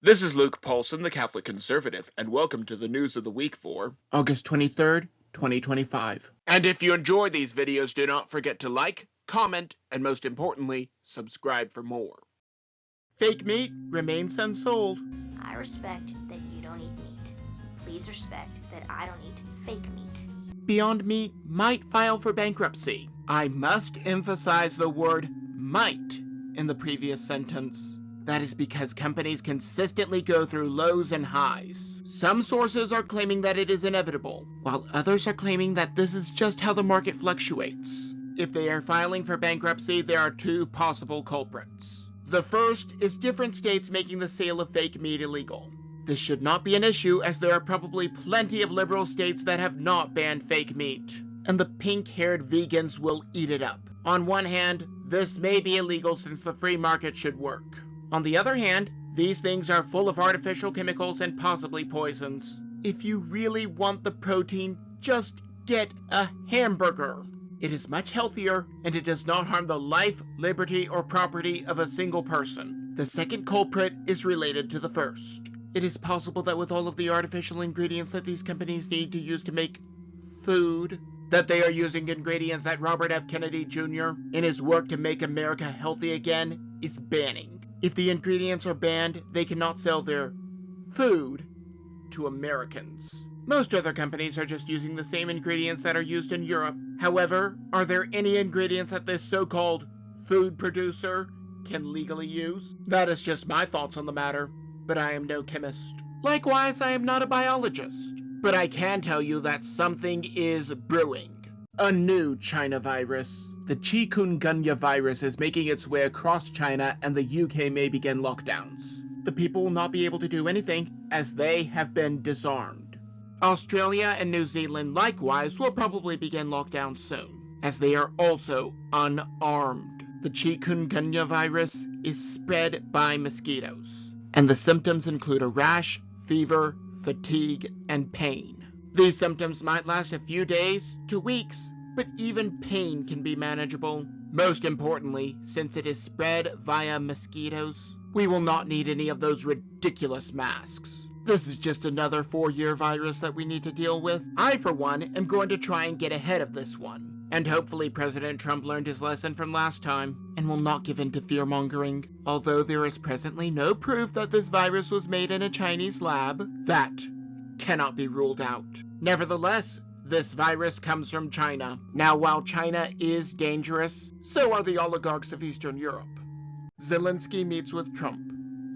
This is Luke Paulson, the Catholic Conservative, and welcome to the news of the week for August 23rd, 2025. And if you enjoy these videos, do not forget to like, comment, and most importantly, subscribe for more. Fake meat remains unsold. I respect that you don't eat meat. Please respect that I don't eat fake meat. Beyond Meat might file for bankruptcy. I must emphasize the word might in the previous sentence. That is because companies consistently go through lows and highs. Some sources are claiming that it is inevitable, while others are claiming that this is just how the market fluctuates. If they are filing for bankruptcy, there are two possible culprits. The first is different states making the sale of fake meat illegal. This should not be an issue, as there are probably plenty of liberal states that have not banned fake meat, and the pink-haired vegans will eat it up. On one hand, this may be illegal since the free market should work. On the other hand, these things are full of artificial chemicals and possibly poisons. If you really want the protein, just get a hamburger. It is much healthier, and it does not harm the life, liberty, or property of a single person. The second culprit is related to the first. It is possible that with all of the artificial ingredients that these companies need to use to make food, that they are using ingredients that Robert F. Kennedy Jr., in his work to make America healthy again, is banning. If the ingredients are banned, they cannot sell their food to Americans. Most other companies are just using the same ingredients that are used in Europe. However, are there any ingredients that this so-called food producer can legally use? That is just my thoughts on the matter, but I am no chemist. Likewise, I am not a biologist, but I can tell you that something is brewing. A new China virus. The chikungunya virus is making its way across China, and the UK may begin lockdowns. The people will not be able to do anything, as they have been disarmed. Australia and New Zealand likewise will probably begin lockdowns soon, as they are also unarmed. The chikungunya virus is spread by mosquitoes, and the symptoms include a rash, fever, fatigue, and pain. These symptoms might last a few days to weeks, but even pain can be manageable. Most importantly, since it is spread via mosquitoes, we will not need any of those ridiculous masks. This is just another 4-year virus that we need to deal with. I, for one, am going to try and get ahead of this one. And hopefully President Trump learned his lesson from last time, and will not give in to fear-mongering. Although there is presently no proof that this virus was made in a Chinese lab, that cannot be ruled out. Nevertheless, this virus comes from China. Now, while China is dangerous, so are the oligarchs of Eastern Europe. Zelenskyy meets with Trump.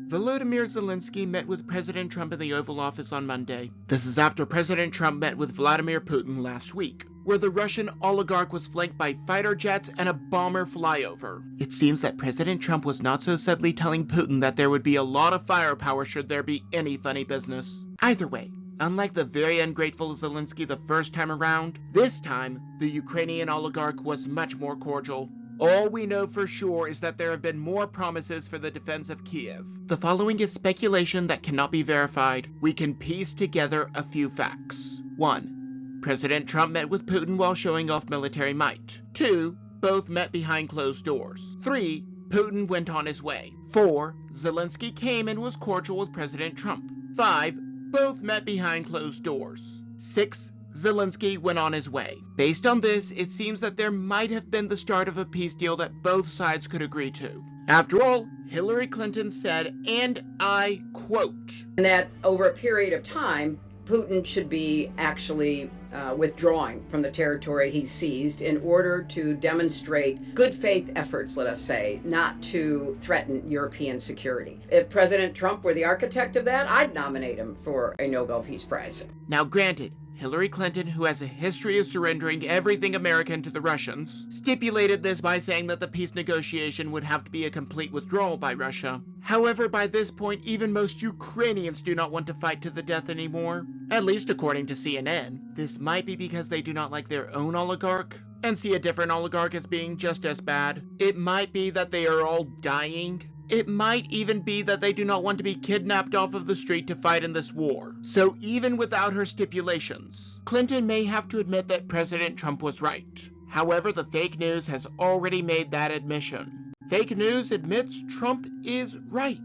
Volodymyr Zelenskyy met with President Trump in the Oval Office on Monday. This is after President Trump met with Vladimir Putin last week, where the Russian oligarch was flanked by fighter jets and a bomber flyover. It seems that President Trump was not so subtly telling Putin that there would be a lot of firepower should there be any funny business. Either way, unlike the very ungrateful Zelenskyy the first time around, this time, the Ukrainian oligarch was much more cordial. All we know for sure is that there have been more promises for the defense of Kiev. The following is speculation that cannot be verified. We can piece together a few facts. 1. President Trump met with Putin while showing off military might. 2. Both met behind closed doors. 3. Putin went on his way. 4. Zelenskyy came and was cordial with President Trump. 5. Both met behind closed doors. 6. Zelenskyy went on his way. Based on this, it seems that there might have been the start of a peace deal that both sides could agree to. After all, Hillary Clinton said, and I quote, and that over a period of time, Putin should be actually withdrawing from the territory he seized in order to demonstrate good faith efforts, let us say, not to threaten European security. If President Trump were the architect of that, I'd nominate him for a Nobel Peace Prize. Now granted, Hillary Clinton, who has a history of surrendering everything American to the Russians, stipulated this by saying that the peace negotiation would have to be a complete withdrawal by Russia. However, by this point, even most Ukrainians do not want to fight to the death anymore. At least according to CNN. This might be because they do not like their own oligarch, and see a different oligarch as being just as bad. It might be that they are all dying. It might even be that they do not want to be kidnapped off of the street to fight in this war. So even without her stipulations, Clinton may have to admit that President Trump was right. However, the fake news has already made that admission. Fake news admits Trump is right.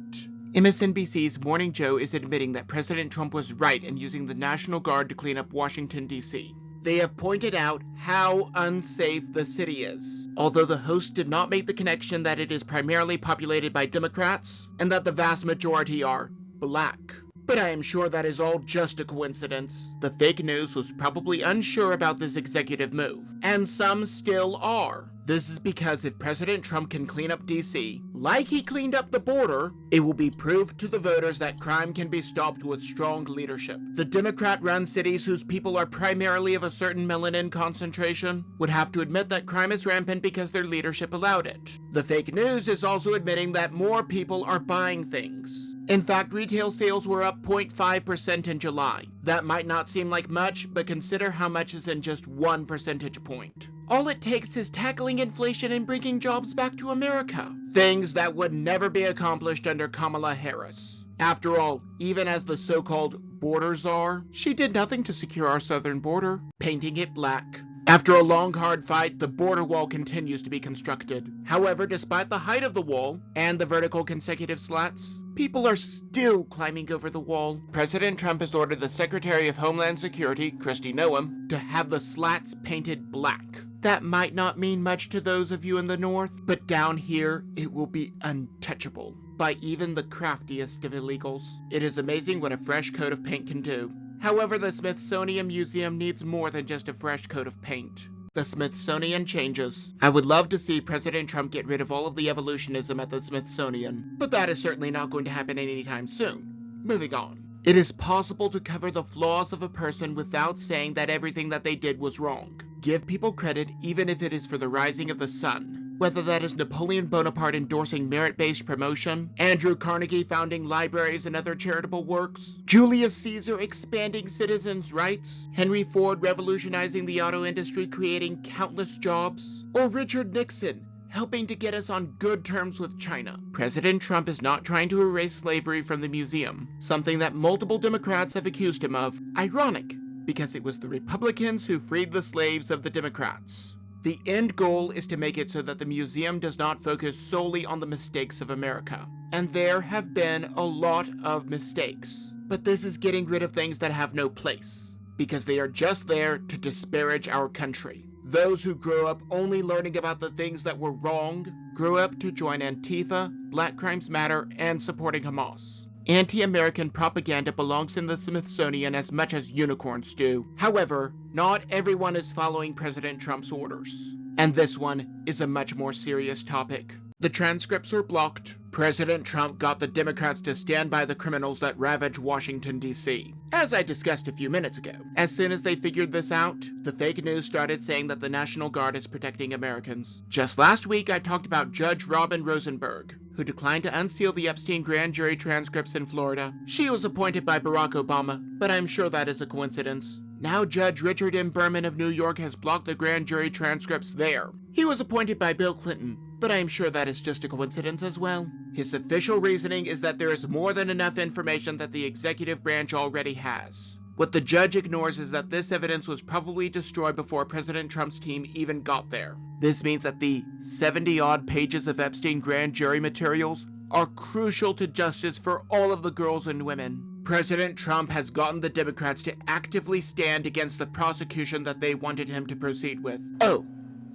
MSNBC's Morning Joe is admitting that President Trump was right in using the National Guard to clean up Washington, D.C. They have pointed out how unsafe the city is, although the host did not make the connection that it is primarily populated by Democrats and that the vast majority are black. But I am sure that is all just a coincidence. The fake news was probably unsure about this executive move, and some still are. This is because if President Trump can clean up D.C., like he cleaned up the border, it will be proof to the voters that crime can be stopped with strong leadership. The Democrat-run cities whose people are primarily of a certain melanin concentration would have to admit that crime is rampant because their leadership allowed it. The fake news is also admitting that more people are buying things. In fact, retail sales were up 0.5% in July. That might not seem like much, but consider how much is in just 1 percentage point. All it takes is tackling inflation and bringing jobs back to America. Things that would never be accomplished under Kamala Harris. After all, even as the so-called border czar, she did nothing to secure our southern border, painting it black. After a long, hard fight, the border wall continues to be constructed. However, despite the height of the wall and the vertical consecutive slats, people are still climbing over the wall. President Trump has ordered the Secretary of Homeland Security, Kristi Noem, to have the slats painted black. That might not mean much to those of you in the north, but down here, it will be untouchable by even the craftiest of illegals. It is amazing what a fresh coat of paint can do. However, the Smithsonian Museum needs more than just a fresh coat of paint. The Smithsonian Changes. I would love to see President Trump get rid of all of the evolutionism at the Smithsonian, but that is certainly not going to happen anytime soon. Moving on. It is possible to cover the flaws of a person without saying that everything that they did was wrong. Give people credit even if it is for the rising of the sun. Whether that is Napoleon Bonaparte endorsing merit-based promotion, Andrew Carnegie founding libraries and other charitable works, Julius Caesar expanding citizens' rights, Henry Ford revolutionizing the auto industry creating countless jobs, or Richard Nixon helping to get us on good terms with China. President Trump is not trying to erase slavery from the museum, something that multiple Democrats have accused him of. Ironic, because it was the Republicans who freed the slaves of the Democrats. The end goal is to make it so that the museum does not focus solely on the mistakes of America. And there have been a lot of mistakes. But this is getting rid of things that have no place, because they are just there to disparage our country. Those who grow up only learning about the things that were wrong grow up to join Antifa, Black Crimes Matter, and supporting Hamas. Anti-American propaganda belongs in the Smithsonian as much as unicorns do. However, not everyone is following President Trump's orders. And this one is a much more serious topic. The transcripts were blocked. President Trump got the Democrats to stand by the criminals that ravage Washington, D.C. As I discussed a few minutes ago, as soon as they figured this out, the fake news started saying that the National Guard is protecting Americans. Just last week, I talked about Judge Robin Rosenberg, who declined to unseal the Epstein grand jury transcripts in Florida. She was appointed by Barack Obama, but I'm sure that is a coincidence. Now Judge Richard M. Berman of New York has blocked the grand jury transcripts there. He was appointed by Bill Clinton, but I am sure that is just a coincidence as well. His official reasoning is that there is more than enough information that the executive branch already has. What the judge ignores is that this evidence was probably destroyed before President Trump's team even got there. This means that the 70-odd pages of Epstein grand jury materials are crucial to justice for all of the girls and women. President Trump has gotten the Democrats to actively stand against the prosecution that they wanted him to proceed with. Oh,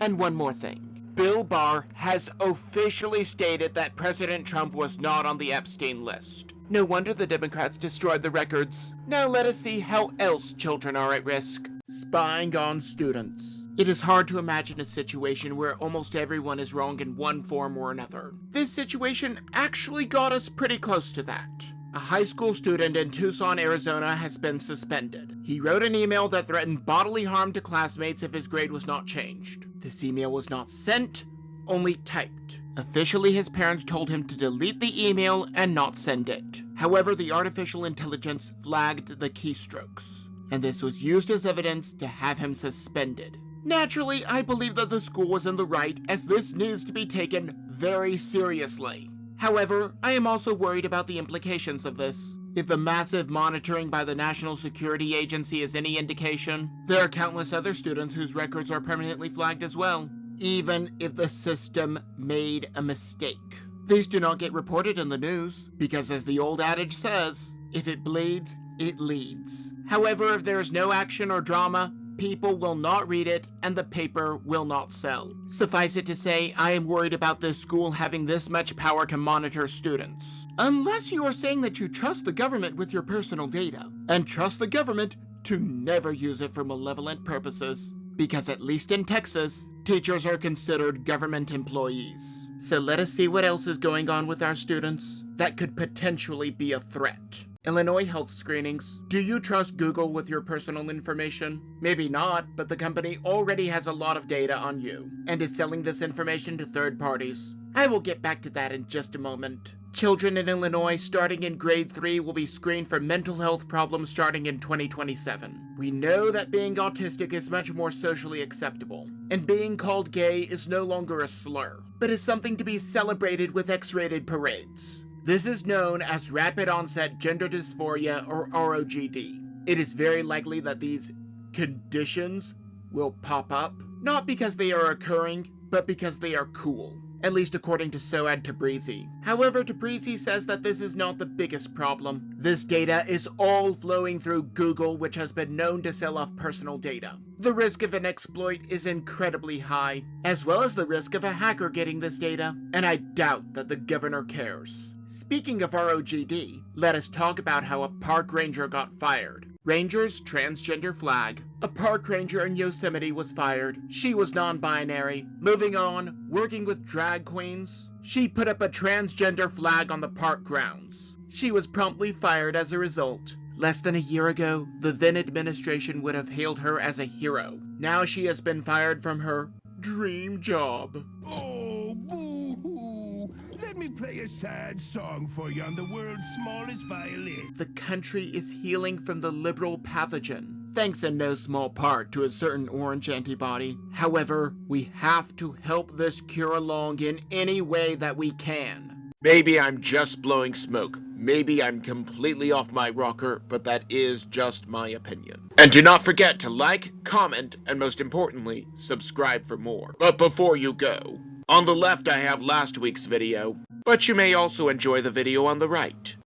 and one more thing. Bill Barr has officially stated that President Trump was not on the Epstein list. No wonder the Democrats destroyed the records. Now let us see how else children are at risk. Spying on students. It is hard to imagine a situation where almost everyone is wrong in one form or another. This situation actually got us pretty close to that. A high school student in Tucson, Arizona has been suspended. He wrote an email that threatened bodily harm to classmates if his grade was not changed. This email was not sent, only typed. Officially, his parents told him to delete the email and not send it. However, the artificial intelligence flagged the keystrokes, and this was used as evidence to have him suspended. Naturally, I believe that the school was in the right, as this needs to be taken very seriously. However, I am also worried about the implications of this. If the massive monitoring by the National Security Agency is any indication, there are countless other students whose records are permanently flagged as well, even if the system made a mistake. These do not get reported in the news, because as the old adage says, if it bleeds, it leads. However, if there is no action or drama, people will not read it and the paper will not sell. Suffice it to say, I am worried about this school having this much power to monitor students. Unless you are saying that you trust the government with your personal data, and trust the government to never use it for malevolent purposes, because at least in Texas, teachers are considered government employees. So let us see what else is going on with our students that could potentially be a threat. Illinois health screenings. Do you trust Google with your personal information? Maybe not, but the company already has a lot of data on you, and is selling this information to third parties. I will get back to that in just a moment. Children in Illinois starting in grade 3 will be screened for mental health problems starting in 2027. We know that being autistic is much more socially acceptable, and being called gay is no longer a slur, but is something to be celebrated with X-rated parades. This is known as rapid onset gender dysphoria, or ROGD. It is very likely that these conditions will pop up, not because they are occurring, but because they are cool. At least according to Soad Tabrizi. However, Tabrizi says that this is not the biggest problem. This data is all flowing through Google, which has been known to sell off personal data. The risk of an exploit is incredibly high, as well as the risk of a hacker getting this data, and I doubt that the governor cares. Speaking of ROGD, let us talk about how a park ranger got fired. Ranger's transgender flag. A park ranger in Yosemite was fired. She was non-binary. Moving on, working with drag queens. She put up a transgender flag on the park grounds. She was promptly fired as a result. Less than a year ago, the then administration would have hailed her as a hero. Now she has been fired from her dream job. Oh, boo-hoo! Let me play a sad song for you on the world's smallest violin. The country is healing from the liberal pathogen, thanks in no small part to a certain orange antibody. However, we have to help this cure along in any way that we can. Maybe I'm just blowing smoke. Maybe I'm completely off my rocker, but that is just my opinion. And do not forget to like, comment, and most importantly, subscribe for more. But before you go, on the left I have last week's video, but you may also enjoy the video on the right.